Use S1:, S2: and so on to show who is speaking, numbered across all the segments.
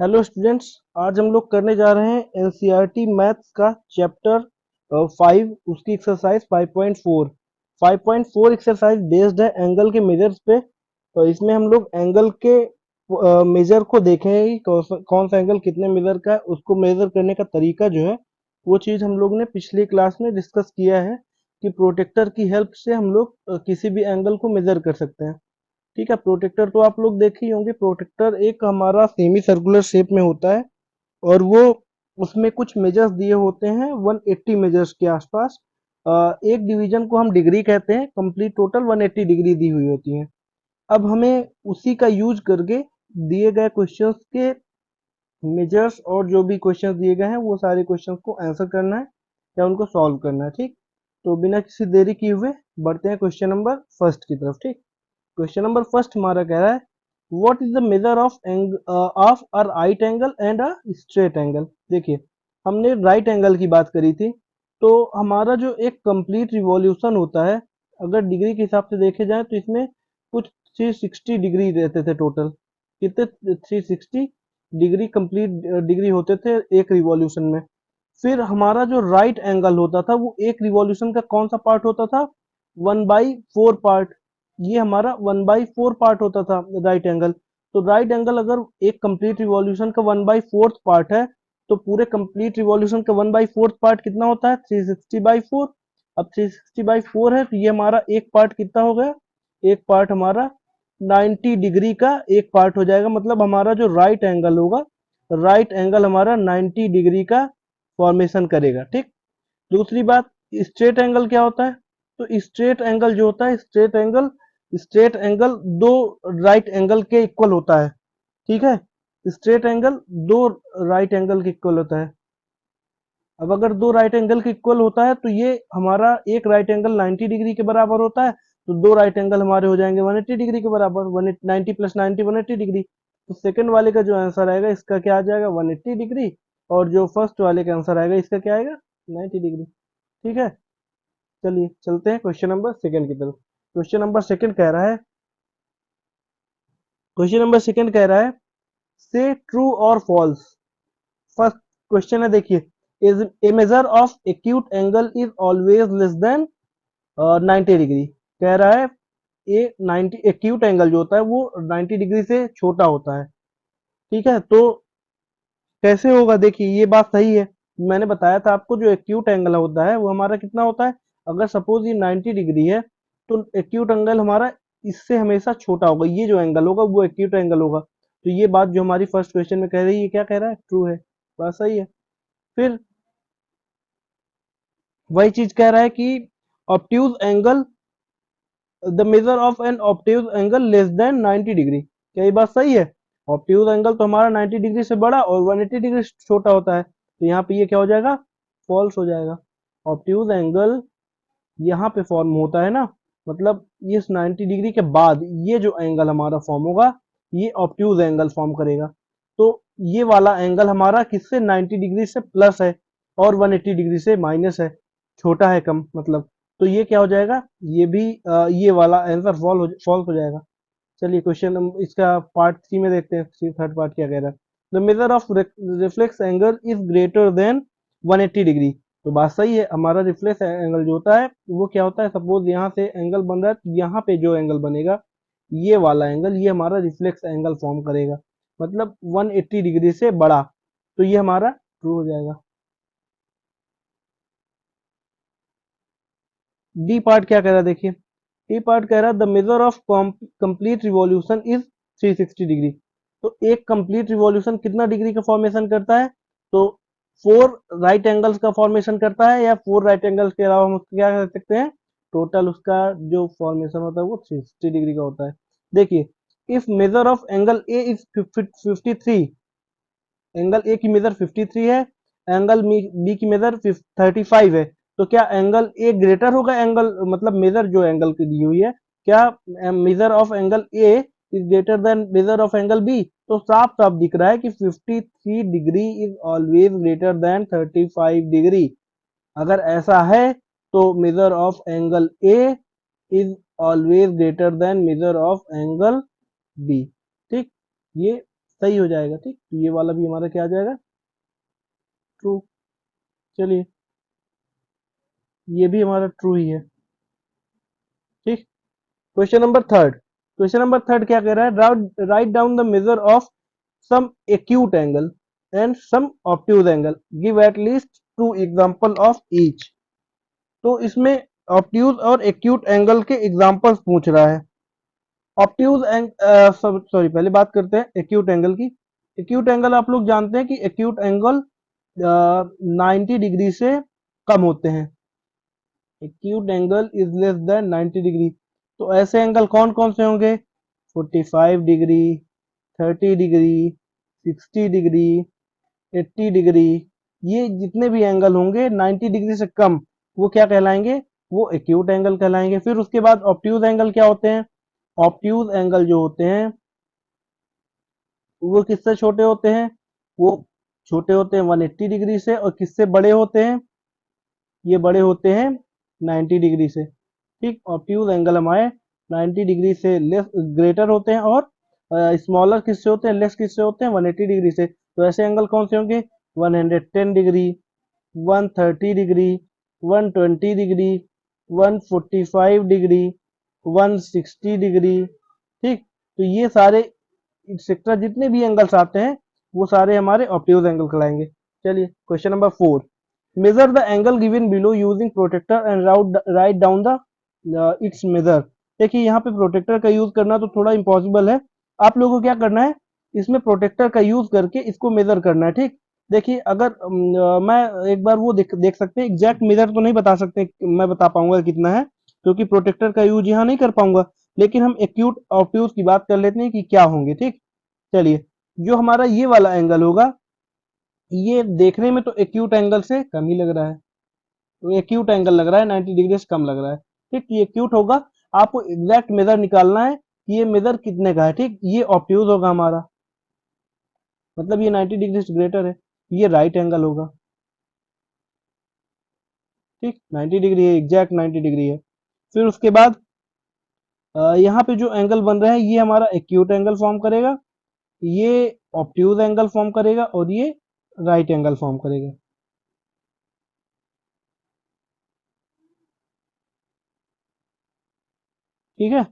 S1: Hello students. आज हम लोग करने जा रहे हैं एनसीईआरटी मैथ्स का चैप्टर 5 उसकी एक्सरसाइज 5.4। 5.4 एक्सरसाइज बेस्ड है एंगल के मेजर्स पे। तो इसमें हम लोग एंगल के मेजर को देखेंगे कि कौन सा एंगल कितने मेजर का है, उसको मेजर करने का तरीका जो है वो चीज़ हम लोग ने पिछली क्लास में डिस्कस किया है कि प्रोटेक्टर की हेल्प से हम लोग किसी भी एंगल को मेजर कर सकते हैं। ठीक है, प्रोटेक्टर तो आप लोग देखे ही होंगे। प्रोटेक्टर एक हमारा सेमी सर्कुलर शेप में होता है और वो उसमें कुछ मेजर्स दिए होते हैं 180 मेजर्स के आसपास। एक डिवीजन को हम डिग्री कहते हैं, कंप्लीट टोटल 180 डिग्री दी हुई होती है। अब हमें उसी का यूज करके दिए गए क्वेश्चंस के मेजर्स और जो भी क्वेश्चंस दिए गए हैं वो सारे क्वेश्चंस को आंसर करना है या उनको सॉल्व करना है। ठीक, तो बिना किसी देरी किए हुए बढ़ते हैं क्वेश्चन नंबर फर्स्ट की तरफ। ठीक, क्वेश्चन नंबर फर्स्ट हमारा कह रहा है what is the measure of a right angle and a straight angle. देखिए, हमने राइट एंगल की बात करी थी। तो हमारा जो एक कंप्लीट रिवॉल्यूशन होता है, अगर डिग्री के हिसाब से देखे जाए तो इसमें कुछ 360 डिग्री रहते थे टोटल। कितने? 360 डिग्री कंप्लीट डिग्री होते थे एक रिवॉल्यूशन में। फिर हमारा जो राइट एंगल होता था वो एक रिवॉल्यूशन का कौन सा पार्ट होता था? 1/4 पार्ट। ये हमारा 1/4 पार्ट होता था राइट एंगल। तो राइट एंगल अगर एक कंप्लीट रिवॉल्यूशन का 1/4 पार्ट है तो पूरे कंप्लीट रिवॉल्यूशन का 1/4 पार्ट कितना होता है? 360/4। अब 360/4 है तो ये हमारा एक पार्ट कितना हो गया? एक पार्ट हमारा 90 डिग्री का एक पार्ट हो जाएगा। मतलब हमारा जो राइट एंगल होगा, राइट एंगल हमारा 90 डिग्री का फॉर्मेशन करेगा। ठीक, दूसरी बात, स्ट्रेट एंगल क्या होता है? तो स्ट्रेट एंगल जो होता है, स्ट्रेट एंगल दो राइट एंगल के इक्वल होता है। ठीक है, स्ट्रेट एंगल दो राइट एंगल के इक्वल होता है। अब अगर दो राइट एंगल के इक्वल होता है तो ये हमारा एक राइट एंगल 90 डिग्री के बराबर होता है, तो दो राइट एंगल हमारे हो जाएंगे 180 डिग्री के बराबर। 190 प्लस 90 180 डिग्री। तो सेकंड वाले का जो आंसर आएगा इसका क्या आ जाएगा? 180 डिग्री। और जो फर्स्ट वाले का आंसर आएगा इसका क्या आएगा? 90 डिग्री। ठीक है, चलिए चलते हैं क्वेश्चन नंबर सेकंड की तरफ। क्वेश्चन नंबर सेकंड कह रहा है से ट्रू और फॉल्स। फर्स्ट क्वेश्चन है, देखिए, is a measure of acute angle is always less than 90 degree. कह रहा है ये 90 एक्यूट एंगल जो होता है वो 90 डिग्री से छोटा होता है। ठीक है, तो कैसे होगा? देखिए, ये बात सही है। मैंने बताया था आपको जो एक्यूट एंगल होता है वो हमारा कितना होता है? अगर सपोज ये 90 डिग्री है तो एक्यूट एंगल हमारा इससे हमेशा छोटा होगा। ये जो एंगल होगा वो एक्यूट एंगल होगा। तो ये बात जो हमारी फर्स्ट क्वेश्चन में कह रही है, क्या कह रहा है? ट्रू है, बात सही है। फिर वही चीज कह रहा है कि obtuse angle, the measure of an obtuse angle less than 90 degree. क्या ये बात सही है? ऑब्ट्यूज एंगल तो हमारा 90 डिग्री से बड़ा और 180 डिग्री से छोटा होता है, तो यहाँ पे ये क्या हो जाएगा? फॉल्स हो जाएगा। ऑब्ट्यूज एंगल यहाँ पे फॉर्म होता है ना, मतलब ये 90 डिग्री के बाद ये जो एंगल हमारा फॉर्म होगा ये ऑब्ट्यूज एंगल फॉर्म करेगा। तो ये वाला एंगल हमारा किससे? 90 डिग्री से प्लस है और 180 डिग्री से माइनस है, छोटा है, कम मतलब। तो ये क्या हो जाएगा? ये भी ये वाला आंसर फॉल्स हो जाएगा। चलिए क्वेश्चन इसका पार्ट सी में देखते हैं, थर्ड पार्ट क्या कह रहा है। The measure of reflex angle is greater then 180 degree. तो बात सही है, हमारा रिफ्लेक्स एंगल जो होता है वो क्या होता है? सपोज यहाँ से एंगल बन रहा है तो यहाँ पे जो एंगल बनेगा ये वाला एंगल, ये हमारा रिफ्लेक्स एंगल फॉर्म करेगा, मतलब 180 डिग्री से बड़ा। तो ये हमारा ट्रू हो जाएगा। डी पार्ट क्या कह रहा है, देखिए। डी पार्ट कह रहा है the measure of complete revolution is 360 degree. तो एक कंप्लीट रिवॉल्यूशन कितना डिग्री का फॉर्मेशन करता है? तो फोर राइट एंगल्स का फॉर्मेशन करता है, या फोर राइट एंगल्स के अलावा हम उसको क्या कर सकते हैं? टोटल उसका जो फॉर्मेशन होता है वो 360 डिग्री का होता है। देखिए, if major of angle A is 53, angle A की मेजर 53 है, एंगल बी की मेजर 35 है, तो क्या एंगल ए ग्रेटर होगा? एंगल मतलब मेजर जो एंगल की दी हुई है, क्या measure of angle A is greater than measure of angle B? तो साफ साफ दिख रहा है कि 53 degree is always greater than 35 degree. अगर ऐसा है तो measure of angle A is always greater than measure of angle B. ठीक, ये सही हो जाएगा। ठीक, तो ये वाला भी हमारा क्या आ जाएगा, ट्रू। चलिए, ये भी हमारा ट्रू ही है। ठीक, question number third. Question number third क्या कह रहा है, write down the measure of some acute angle and some obtuse angle, give at least two example of each. तो इसमें ऑब्ट्यूज और एक्यूट एंगल के एग्जांपल्स पूछ रहा है। ऑब्ट्यूज एंग सॉरी, पहले बात करते हैं एक्यूट एंगल की। एक्यूट एंगल आप लोग जानते हैं कि एक्यूट एंगल 90 डिग्री से कम होते हैं। Acute angle is less than 90 degree. तो ऐसे एंगल कौन कौन से होंगे, 45 डिग्री, 30 डिग्री, 60 डिग्री, 80 डिग्री। ये जितने भी एंगल होंगे 90 डिग्री से कम, वो क्या कहलाएंगे, वो एक्यूट एंगल कहलाएंगे। फिर उसके बाद ऑब्ट्यूज एंगल क्या होते हैं, ऑब्ट्यूज एंगल जो होते हैं वो किससे छोटे होते हैं, वो छोटे होते हैं 180 डिग्री से, और किससे बड़े होते हैं, ये बड़े होते हैं 90 डिग्री से। ठीक, ऑब्ट्यूज एंगल हमारे 90 डिग्री से लेस ग्रेटर होते हैं, और स्मॉलर किससे होते हैं, लेस किससे होते हैं, 180 डिग्री से। तो ऐसे एंगल कौन से होंगे, 110 degree, 130 degree, 120 degree, 145 degree, 160 degree. ठीक, तो ये सारे एक्सेट्रा जितने भी एंगल्स आते हैं वो सारे हमारे ऑब्ट्यूज एंगल कहलाएंगे। चलिए, question number four. Measure the angle given below using protractor and write down the its measure. देखिए, यहाँ पे प्रोटेक्टर का यूज करना तो थोड़ा इम्पॉसिबल है। आप लोगों को क्या करना है, इसमें प्रोटेक्टर का यूज करके इसको मेजर करना है। ठीक, देखिए, अगर मैं एक बार वो देख सकते हैं, एग्जैक्ट मेजर तो नहीं बता सकते, मैं बता पाऊंगा कितना है, क्योंकि प्रोटेक्टर का यूज यहाँ नहीं कर पाऊंगा। लेकिन हम एक्यूट ऑब्ट्यूज की बात कर लेते हैं कि क्या होंगे। ठीक, चलिए, जो हमारा ये वाला एंगल होगा, ये देखने में तो एक्यूट एंगल से कम ही लग रहा है, तो एक्यूट एंगल लग रहा है 90 डिग्री से कम लग रहा है। ठीक, ये एक्यूट होगा। आपको एग्जैक्ट मेजर निकालना है कि ये मेजर कितने का है। ठीक, ये ऑब्ट्यूज होगा हमारा, मतलब ये 90 डिग्री से ग्रेटर है, ये राइट एंगल होगा। ठीक, 90 डिग्री है, एग्जैक्ट 90 डिग्री है। फिर उसके बाद यहाँ पे जो एंगल बन रहा है ये हमारा एक्यूट एंगल फॉर्म करेगा, ये ऑब्ट्यूज एंगल फॉर्म करेगा, और ये राइट एंगल फॉर्म करेगा। ठीक है,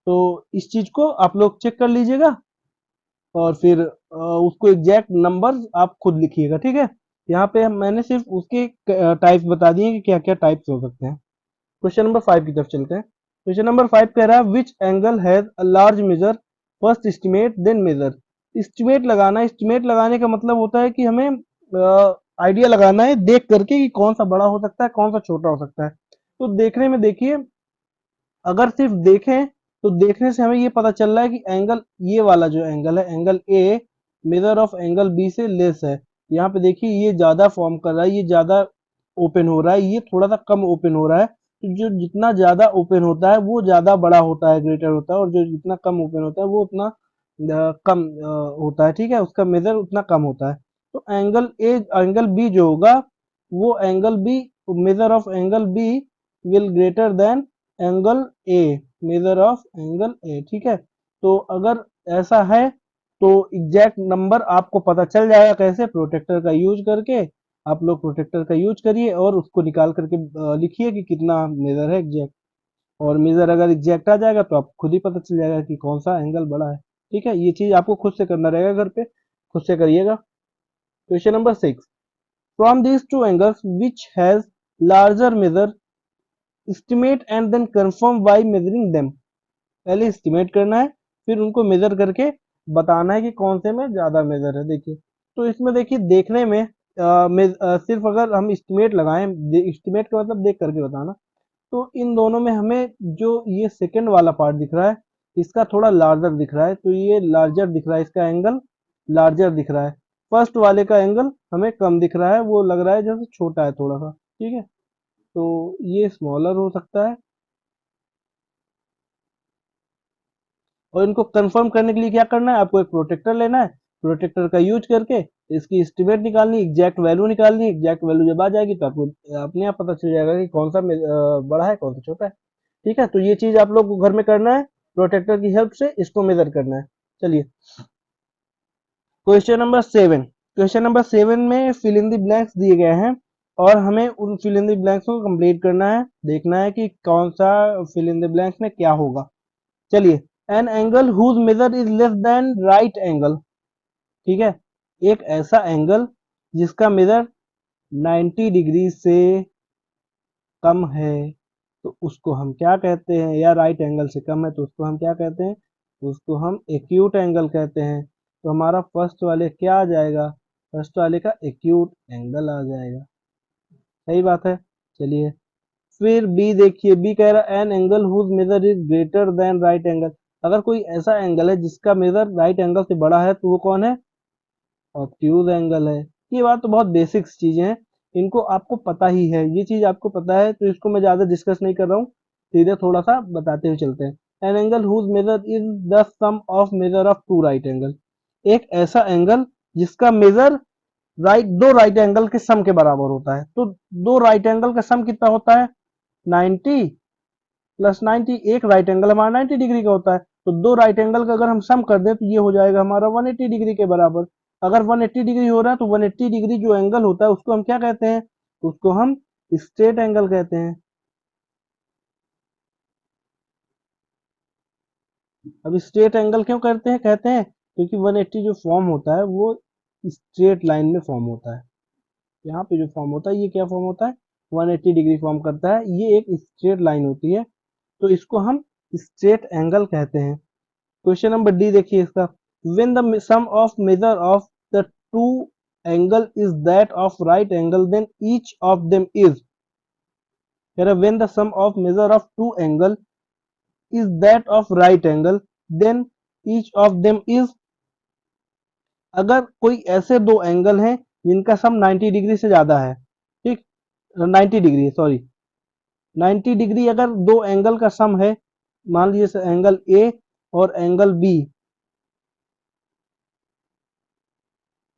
S1: तो इस चीज को आप लोग चेक कर लीजिएगा, और फिर उसको एग्जैक्ट नंबर आप खुद लिखिएगा। ठीक है, यहाँ पे मैंने सिर्फ उसके टाइप्स बता दिए कि क्या क्या टाइप्स हो सकते हैं। क्वेश्चन नंबर 5 की तरफ चलते हैं। क्वेश्चन नंबर 5 कह रहा है, which angle has a large measure, first estimate then measure. Estimate लगाना, एस्टिमेट लगाने का मतलब होता है कि हमें आइडिया लगाना है देख करके कि कौन सा बड़ा हो सकता है, कौन सा छोटा हो सकता है। तो देखने में देखिए, अगर सिर्फ देखें तो देखने से हमें ये पता चल रहा है कि एंगल, ये वाला जो एंगल है, angle A, measure of angle B से लेस है। यहाँ पे देखिए, ये ज्यादा फॉर्म कर रहा है, ये ज्यादा ओपन हो रहा है, ये थोड़ा सा कम ओपन हो रहा है। तो जो जितना ज्यादा ओपन होता है वो ज्यादा बड़ा होता है, ग्रेटर होता है, और जो जितना कम ओपन होता है वो उतना कम होता है। ठीक है, उसका मेजर उतना कम होता है। तो एंगल ए, एंगल बी जो होगा, वो angle B, measure of angle B will greater than angle A, measure of angle A. ठीक है, तो अगर ऐसा है तो एग्जैक्ट नंबर आपको पता चल जाएगा, कैसे, प्रोटेक्टर का यूज करके। आप लोग प्रोटेक्टर का यूज करिए और उसको निकाल करके लिखिए कि कितना मेजर है एग्जैक्ट, और मेजर अगर एग्जैक्ट आ जाएगा तो आपको खुद ही पता चल जाएगा कि कौन सा एंगल बड़ा है। ठीक है, ये चीज आपको खुद से करना रहेगा घर पे, खुद से करिएगा। Question number 6। From these two angles which has larger measure, estimate and then confirm by measuring them. पहले एस्टिमेट करना है, फिर उनको मेजर करके बताना है कि कौन से में ज्यादा मेजर है। देखिए, तो इसमें देखिए, देखने में सिर्फ अगर हम एस्टिमेट लगाएं, एस्टिमेट का मतलब देख करके बताना, तो इन दोनों में हमें जो ये सेकंड वाला पार्ट दिख रहा है, इसका थोड़ा लार्जर दिख रहा है, तो ये लार्जर दिख रहा है, इसका एंगल लार्जर दिख रहा है। फर्स्ट वाले का एंगल हमें कम दिख रहा है, वो लग रहा है जैसे छोटा है थोड़ा सा। ठीक है, तो ये स्मॉलर हो सकता है। और इनको कंफर्म करने के लिए क्या करना है, आपको एक प्रोटेक्टर लेना है, प्रोटेक्टर का यूज करके इसकी एस्टिमेट निकालनी, एग्जैक्ट वैल्यू निकालनी। एग्जैक्ट वैल्यू जब आ जाएगी तो आपको अपने आप पता चल जाएगा कि कौन सा बड़ा है, कौन सा छोटा है। ठीक है, तो ये चीज आप लोग को घर में करना है, प्रोटेक्टर की हेल्प से इसको मेजर करना है। चलिए, क्वेश्चन नंबर 7 में फिल इन द ब्लैंक्स दिए गए हैं और हमें उन फिल इन द ब्लैंक्स को कंप्लीट करना है, देखना है कि कौन सा फिल इन द ब्लैंक्स में क्या होगा। चलिए, an angle whose measure is less than right angle, ठीक है, एक ऐसा एंगल जिसका मेजर 90 डिग्री से कम है तो उसको हम क्या कहते हैं, या राइट एंगल से कम है तो उसको हम क्या कहते हैं, उसको हम एक्यूट एंगल कहते हैं। तो हमारा फर्स्ट वाले क्या आ जाएगा, फर्स्ट वाले का एक्यूट एंगल आ जाएगा। सही बात है। चलिए, फिर बी देखिए, बी कह रहा है an angle whose measure is greater than right angle. अगर कोई ऐसा एंगल है जिसका मेजर राइट एंगल से बड़ा है तो वो कौन है, ऑब्ट्यूज एंगल है। ये बात तो बहुत बेसिक्स चीजें हैं, इनको आपको पता ही है, ये चीज आपको पता है तो इसको मैं ज्यादा डिस्कस नहीं कर रहा हूँ, सीधे थोड़ा सा बताते हुए चलते हैं। An angle whose measure is the sum of measure of two right angle, एक ऐसा एंगल जिसका मेजर दो राइट एंगल के सम के बराबर होता है। तो दो राइट एंगल का सम कितना होता है, 90 प्लस 90, एक राइट एंगल हमारा 90 डिग्री का होता है, तो दो राइट एंगल का अगर हम सम कर दें तो ये हो जाएगा हमारा 180 डिग्री के बराबर। अगर 180 डिग्री हो रहा है तो 180 डिग्री जो एंगल होता है उसको हम क्या कहते हैं, उसको हम स्ट्रेट एंगल कहते हैं। अब स्ट्रेट एंगल क्यों करते हैं, कहते हैं क्योंकि 180 जो फॉर्म होता है वो स्ट्रेट लाइन में फॉर्म होता है। यहाँ पे जो फॉर्म होता है ये क्या फॉर्म होता है, 180 डिग्री फॉर्म करता है, ये एक स्ट्रेट लाइन होती है, तो इसको हम स्ट्रेट एंगल कहते हैं। क्वेश्चन नंबर डी देखिए इसका, when the sum of measure of the two angle is that of right angle then each of them is, कह रहा when the sum of measure of two angle is that of right angle then each of them is, अगर कोई ऐसे दो angle हैं जिनका सम 90 degree से ज्यादा है, ठीक, 90 डिग्री सॉरी 90 डिग्री अगर दो एंगल का सम है, मान लीजिए एंगल ए और एंगल बी,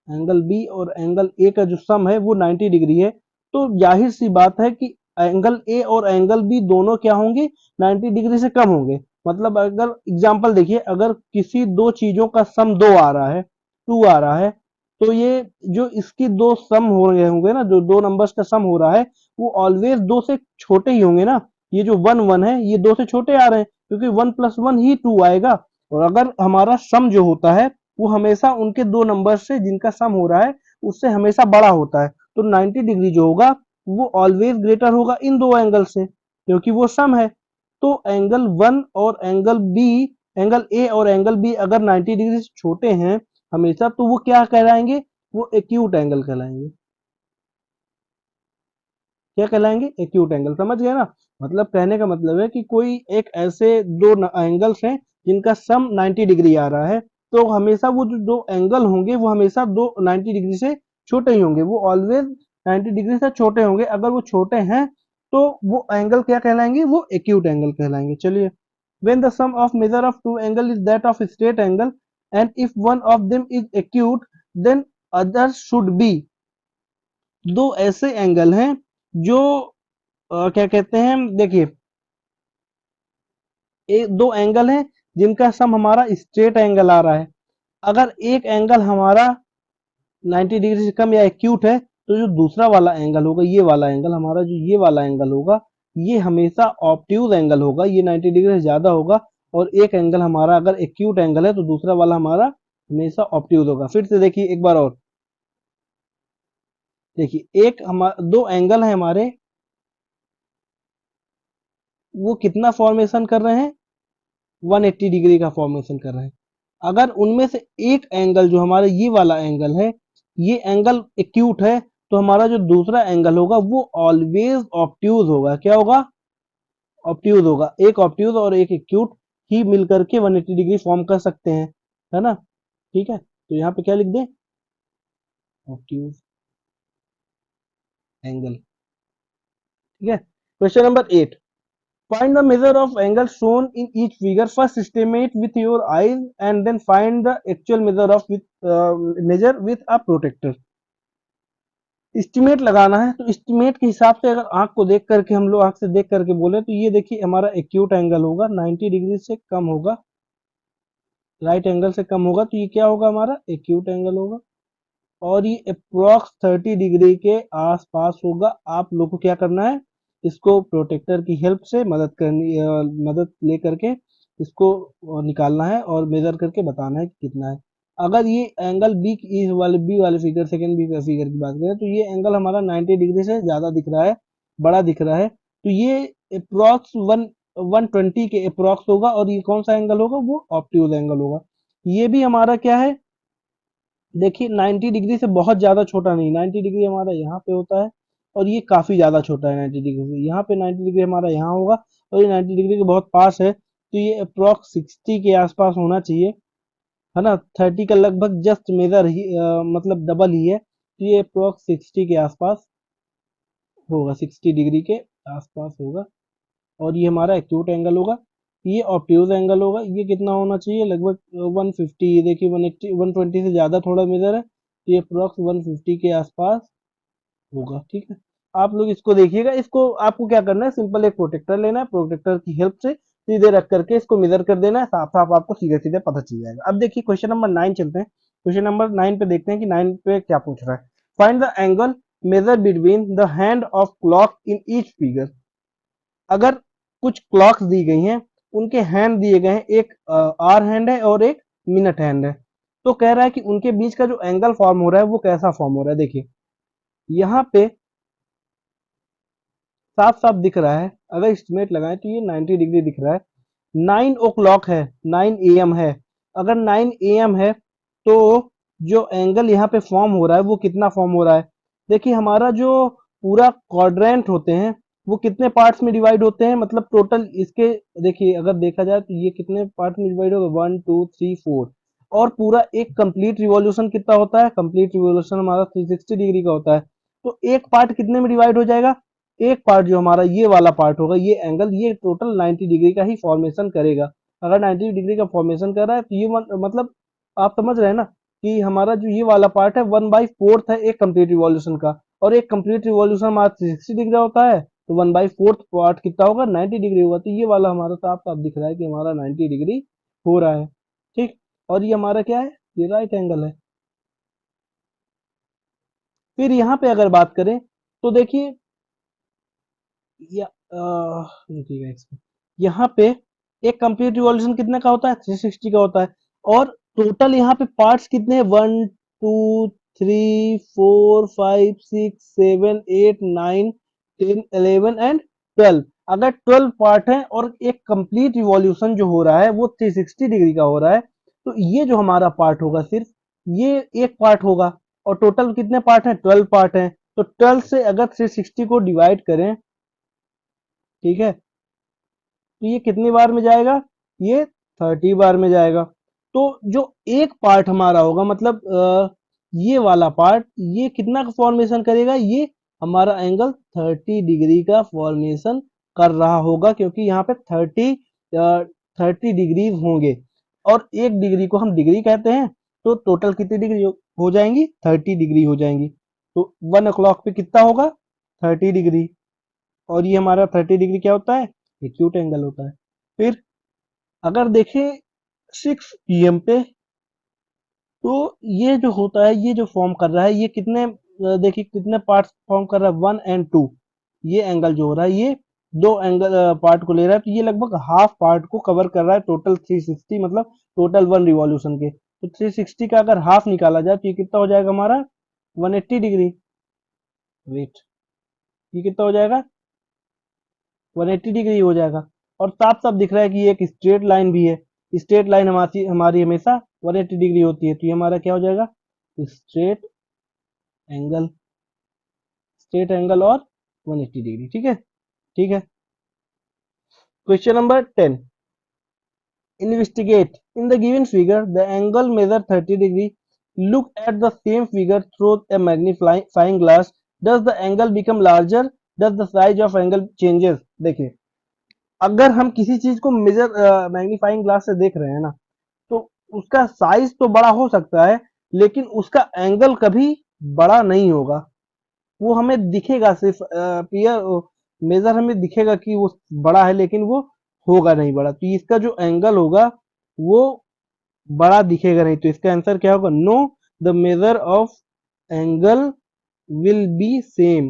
S1: एंगल बी और एंगल ए का जो सम है वो 90 डिग्री है, तो जाहिर सी बात है कि एंगल ए और एंगल बी दोनों क्या होंगे, 90 डिग्री से कम होंगे। मतलब अगर एग्जांपल देखिए, अगर किसी दो चीजों का सम दो आ रहा है, टू आ रहा है, तो ये जो इसकी दो सम हो रहे होंगे ना, जो दो नंबर्स का सम हो रहा है वो ऑलवेज दो से छोटे ही होंगे ना। ये जो वन वन है ये दो से छोटे आ रहे हैं क्योंकि वन प्लस वन ही टू आएगा, और अगर हमारा सम जो होता है वो हमेशा उनके दो नंबर से जिनका सम हो रहा है उससे हमेशा बड़ा होता है, तो 90 डिग्री जो होगा वो ऑलवेज ग्रेटर होगा इन दो एंगल से क्योंकि वो सम है। तो एंगल वन और एंगल बी, एंगल ए और एंगल बी अगर 90 डिग्री से छोटे हैं हमेशा, तो वो क्या कहलाएंगे, वो एक्यूट एंगल कहलाएंगे। क्या कहलाएंगे, एक्यूट एंगल। समझ गए ना, मतलब कहने का मतलब है कि कोई एक ऐसे दो एंगल्स हैं जिनका सम 90 डिग्री आ रहा है, तो हमेशा वो जो दो एंगल होंगे वो हमेशा दो 90 डिग्री से छोटे ही होंगे, वो ऑलवेज 90 डिग्री से छोटे होंगे। अगर वो छोटे हैं तो वो एंगल क्या कहलाएंगे, वो एक्यूट एंगल कहलाएंगे। चलिए, when the sum of measure of two angle is that of a straight angle and if one of them is acute then others should be, दो ऐसे एंगल हैं जो क्या कहते हैं, देखिए एक दो एंगल हैं जिनका सम हमारा स्ट्रेट एंगल आ रहा है। अगर एक एंगल हमारा 90 डिग्री से कम या एक्यूट है तो जो दूसरा वाला एंगल होगा, ये वाला एंगल हमारा, जो ये वाला एंगल होगा ये हमेशा ऑब्ट्यूज एंगल होगा, ये 90 डिग्री से ज्यादा होगा। और एक एंगल हमारा अगर एक्यूट एंगल है तो दूसरा वाला हमारा हमेशा ऑब्ट्यूज होगा। फिर से देखिए एक बार और, देखिए एक हमारा दो एंगल है हमारे, वो कितना फॉर्मेशन कर रहे हैं, 180 डिग्री का फॉर्मेशन कर रहे हैं। अगर उनमें से एक एंगल जो हमारा ये वाला एंगल है, ये एंगल एक्यूट है, तो हमारा जो दूसरा एंगल होगा वो ऑलवेज ऑब्ट्यूज होगा। क्या होगा, ऑब्ट्यूज होगा। एक ऑब्ट्यूज और एक एक्यूट ही मिलकर के 180 डिग्री फॉर्म कर सकते हैं, है ना। ठीक है, तो यहाँ पे क्या लिख दें, ऑब्ट्यूज एंगल। ठीक है, question number 8, find the measure of angle shown in each figure. First estimate with your eyes and then find the actual measure of measure with a protractor. Estimate लगाना है, तो एस्टिमेट के हिसाब से अगर आंख को देख करके हम लोग आंख से देख करके बोले तो ये देखिए हमारा एक्यूट एंगल होगा, 90 डिग्री से कम होगा। राइट एंगल से कम होगा तो ये क्या होगा, हमारा एक्यूट एंगल होगा। और ये अप्रोक्स 30 डिग्री के आसपास होगा। आप लोग को क्या करना है, इसको प्रोटेक्टर की हेल्प से मदद ले करके इसको निकालना है और मेजर करके बताना है कि कितना है। अगर ये एंगल बी वाले फिगर, सेकंड बी फिगर की बात करें तो ये एंगल हमारा 90 डिग्री से ज्यादा दिख रहा है, बड़ा दिख रहा है, तो ये अप्रोक्स 120 के अप्रोक्स होगा। और ये कौन सा एंगल होगा, वो ऑप्टिकल एंगल होगा। ये भी हमारा क्या है, देखिए 90 डिग्री से बहुत ज्यादा छोटा नहीं, 90 डिग्री हमारा यहाँ पे होता है और ये काफी ज्यादा छोटा है 90 डिग्री से। यहाँ पे 90 डिग्री हमारा यहाँ होगा और ये 90 डिग्री के बहुत पास है, तो ये अप्रोक्स 60 के आसपास होना चाहिए, है ना। 30 का लगभग जस्ट मेजर ही मतलब डबल ही है, तो ये अप्रोक्स 60 के आसपास होगा, 60 डिग्री के आसपास होगा। और ये हमारा एक्यूट एंगल होगा। ये ऑब्ट्यूज एंगल होगा, ये कितना होना चाहिए, लगभग 150। ये देखिए 180 120 से ज्यादा थोड़ा मेजर है, तो ये अप्रोक्स 150 के आसपास होगा, ठीक है। आप लोग इसको देखिएगा, इसको आपको क्या करना है, सिंपल एक प्रोटेक्टर लेना है, प्रोटेक्टर की हेल्प से सीधे रख करके इसको मेजर कर देना है, साफ साफ आपको सीधे सीधे पता चल जाएगा। अब देखिए क्वेश्चन नंबर 9 चलते हैं। क्वेश्चन नंबर 9 पे देखते हैं कि 9 पे क्या पूछ रहा है। Find the angle measure between the hand of clock in each figure. अगर कुछ क्लॉक्स दी गई हैं, उनके हैंड दिए गए हैं, एक आर हैंड है और एक मिनट हैंड है, तो कह रहा है कि उनके बीच का जो एंगल फॉर्म हो रहा है वो कैसा फॉर्म हो रहा है। देखिए यहाँ पे साफ साफ दिख रहा है, अगर एस्टिमेट लगाएं तो ये 90 डिग्री दिख रहा है। 9 o'clock है, 9 AM है। अगर 9 AM है तो जो एंगल यहाँ पे फॉर्म हो रहा है वो कितना फॉर्म हो रहा है। देखिए हमारा जो पूरा क्वाड्रेंट होते हैं वो कितने पार्ट्स में डिवाइड होते हैं, मतलब टोटल इसके, देखिए अगर देखा जाए तो ये कितने पार्ट में डिवाइड होगा, 1 2 3 4। और पूरा एक कंप्लीट रिवॉल्यूशन कितना होता है, कंप्लीट रिवॉल्यूशन हमारा 360 डिग्री का होता है। तो एक पार्ट कितने में डिवाइड हो जाएगा, एक पार्ट जो हमारा ये वाला पार्ट होगा, ये एंगल, ये टोटल 90 डिग्री का ही फॉर्मेशन करेगा। अगर 90 डिग्री का फॉर्मेशन कर रहा है तो ये मतलब आप समझ रहे हैं ना कि हमारा जो ये वाला पार्ट है 1/4 है एक कंप्लीट रिवॉल्यूशन का। और एक कंप्लीट रिवॉल्यूशन हमारा 360 डिग्री होता है, तो 1/4 पार्ट कितना होगा, 90 डिग्री होगा। तो ये वाला हमारा साफ साफ दिख रहा है कि हमारा 90 डिग्री हो रहा है, ठीक। और ये हमारा क्या है, ये राइट एंगल है। फिर यहाँ पे अगर बात करें तो देखिए या रुकिएगा इसमें, यहाँ पे एक कंप्लीट रिवॉल्यूशन कितने का होता है, 360 का होता है। और टोटल यहाँ पे पार्ट्स कितने हैं, 1 2 3 4 5 6 7 8 9 10 11 एंड 12। अगर 12 पार्ट है और एक कंप्लीट रिवॉल्यूशन जो हो रहा है वो 360 डिग्री का हो रहा है, तो ये जो हमारा पार्ट होगा सिर्फ ये एक पार्ट होगा। और टोटल कितने पार्ट हैं, 12 पार्ट हैं, तो 12 से अगर 360 को डिवाइड करें, ठीक है, तो ये कितनी बार में जाएगा, ये 30 बार में जाएगा। तो जो एक पार्ट हमारा होगा, मतलब ये वाला पार्ट, ये कितना का फॉर्मेशन करेगा, ये हमारा एंगल 30 डिग्री का फॉर्मेशन कर रहा होगा, क्योंकि यहाँ पे 30 डिग्री होंगे। और एक डिग्री को हम डिग्री कहते हैं, तो टोटल कितनी डिग्री हो जाएंगी, 30 डिग्री हो जाएंगी। तो 1 o'clock पे कितना होगा, 30 डिग्री। और ये हमारा 30 डिग्री क्या होता है, एक्यूट एंगल होता है। फिर अगर देखें 6 PM पे, तो ये जो होता है, ये जो फॉर्म कर रहा है, ये कितने देखिए कितने पार्ट्स फॉर्म कर रहा है, 1 and 2। ये एंगल जो हो रहा है ये दो एंगल पार्ट को ले रहा है, तो ये लगभग हाफ पार्ट को कवर कर रहा है टोटल 360, मतलब टोटल 1 रिवॉल्यूशन के। तो 360 का अगर हाफ निकाला जाए तो ये कितना हो जाएगा हमारा, 180 डिग्री। वेट, ये कितना हो जाएगा, 180 डिग्री हो जाएगा। और साफ साफ दिख रहा है कि ये एक स्ट्रेट लाइन भी है। स्ट्रेट लाइन हमारी हमारी हमेशा 180 डिग्री होती है, तो ये हमारा क्या हो जाएगा, स्ट्रेट एंगल, स्ट्रेट एंगल और 180 डिग्री, ठीक है, ठीक है। Question number 10, investigate in the given figure the angle measure 30 degree, look at the same figure through a magnifying glass, does the angle become larger, does the size of angle changes. देखिए अगर हम किसी चीज को major magnifying glass से देख रहे हैं ना, तो उसका साइज तो बड़ा हो सकता है, लेकिन उसका एंगल कभी बड़ा नहीं होगा। वो हमें दिखेगा सिर्फ पीयर मेजर हमें दिखेगा कि वो बड़ा है, लेकिन वो होगा नहीं बड़ा। तो इसका जो एंगल होगा वो बड़ा दिखेगा नहीं, तो इसका आंसर क्या होगा? Know the measure of angle will be same.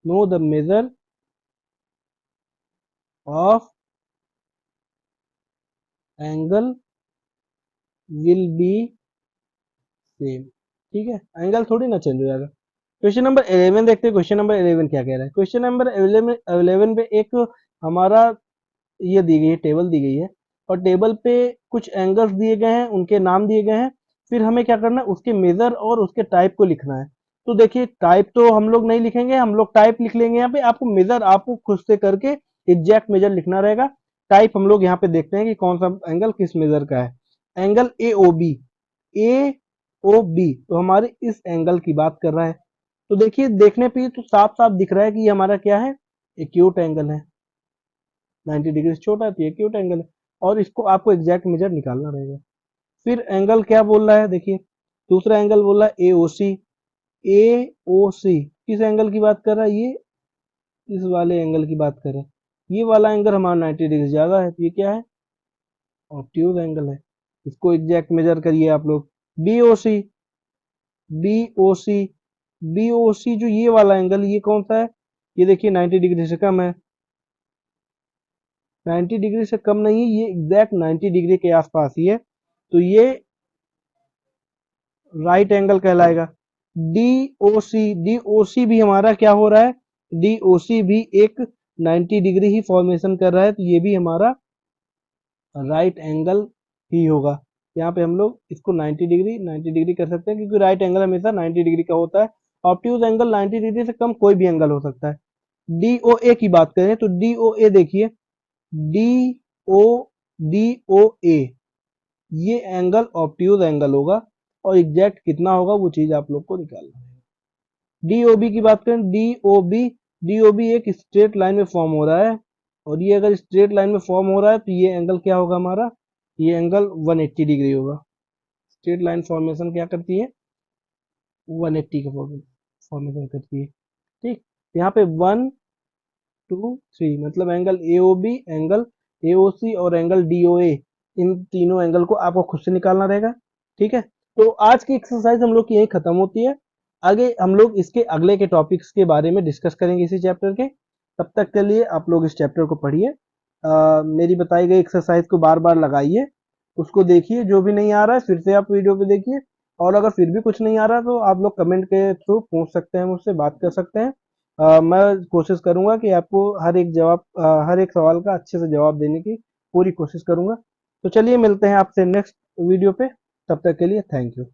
S1: Know the measure of angle will be same. ठीक है, एंगल थोड़ी ना चेंज हो जाएगा। क्वेश्चन नंबर 11 देखते हैं, क्वेश्चन नंबर 11 क्या कह रहा है। क्वेश्चन नंबर 11 पे एक हमारा ये दी गई है, टेबल दी गई है, और टेबल पे कुछ एंगल्स दिए गए हैं, उनके नाम दिए गए हैं। फिर हमें क्या करना है, उसके मेजर और उसके टाइप को लिखना है। तो देखिए, टाइप तो हम लोग नहीं लिखेंगे, हम लोग टाइप लिख लेंगे। यहाँ पे आपको मेजर आपको खुद से करके एग्जैक्ट मेजर लिखना रहेगा। टाइप हम लोग यहाँ पे देखते हैं कि कौन सा एंगल किस मेजर का है। Angle A O B, A O B तो हमारे इस एंगल की बात कर रहा है। तो देखिए, देखने पे तो साफ साफ दिख रहा है कि ये हमारा क्या है, एक्यूट एंगल है। 90 डिग्री से छोटा है तो ये एक्यूट एंगल है, और इसको आपको एग्जैक्ट मेजर निकालना रहेगा। फिर एंगल क्या बोल रहा है, देखिए दूसरा एंगल बोल रहा है ए ओ सी। ए ओ सी किस एंगल की बात कर रहा है? ये इस वाले एंगल की बात कर रहा है। ये वाला एंगल हमारा 90 डिग्री से ज्यादा है, तो ये क्या है? ऑब्ट्यूज एंगल है। इसको एग्जैक्ट मेजर करिए आप लोग। बी ओ सी, बी ओ सी, बी ओ सी जो ये वाला एंगल, ये कौन सा है? ये देखिए 90 डिग्री से कम है। 90 डिग्री से कम नहीं है, ये एग्जैक्ट 90 डिग्री के आसपास ही है, तो ये राइट एंगल कहलाएगा। डी ओ सी, डी ओ सी भी हमारा क्या हो रहा है? डी ओ सी भी एक 90 डिग्री ही फॉर्मेशन कर रहा है, तो ये भी हमारा राइट एंगल ही होगा। यहाँ पे हम लोग इसको 90 डिग्री 90 डिग्री कर सकते हैं, क्योंकि राइट एंगल हमेशा 90 डिग्री का होता है। ऑब्ट्यूज एंगल 90 डिग्री से कम कोई भी एंगल हो सकता है। डी ओ ए की बात करें तो डी ओ ए देखिए, डी ओ डी ओ ए ये एंगल ऑब्ट्यूज एंगल होगा, और एग्जैक्ट कितना होगा वो चीज आप लोग को निकालना है। डीओबी की बात करें, डीओबी, डीओबी एक स्ट्रेट लाइन में फॉर्म हो रहा है, और ये अगर स्ट्रेट लाइन में फॉर्म हो रहा है तो ये एंगल क्या होगा हमारा? ये एंगल 180 डिग्री होगा। स्ट्रेट लाइन फॉर्मेशन क्या करती है? 180 का फॉर्मेशन करती है। ठीक, यहाँ पे 1 2 3 मतलब एंगल एओबी, एंगल एओसी और एंगल डीओए, इन तीनों एंगल को आपको खुद से निकालना रहेगा। ठीक है, तो आज की एक्सरसाइज हम लोग की यही खत्म होती है। आगे हम लोग इसके अगले के टॉपिक्स के बारे में डिस्कस करेंगे इसी चैप्टर के। तब तक के लिए आप लोग इस चैप्टर को पढ़िए, मेरी बताई गई एक्सरसाइज को बार बार लगाइए, उसको देखिए, जो भी नहीं आ रहा है फिर से आप वीडियो पे देखिए, और अगर फिर भी कुछ नहीं आ रहा तो आप लोग कमेंट के थ्रू पूछ सकते हैं, मुझसे बात कर सकते हैं। मैं कोशिश करूंगा कि आपको हर एक सवाल का अच्छे से जवाब देने की पूरी कोशिश करूंगा। तो चलिए, मिलते हैं आपसे नेक्स्ट वीडियो पे। तब तक के लिए थैंक यू।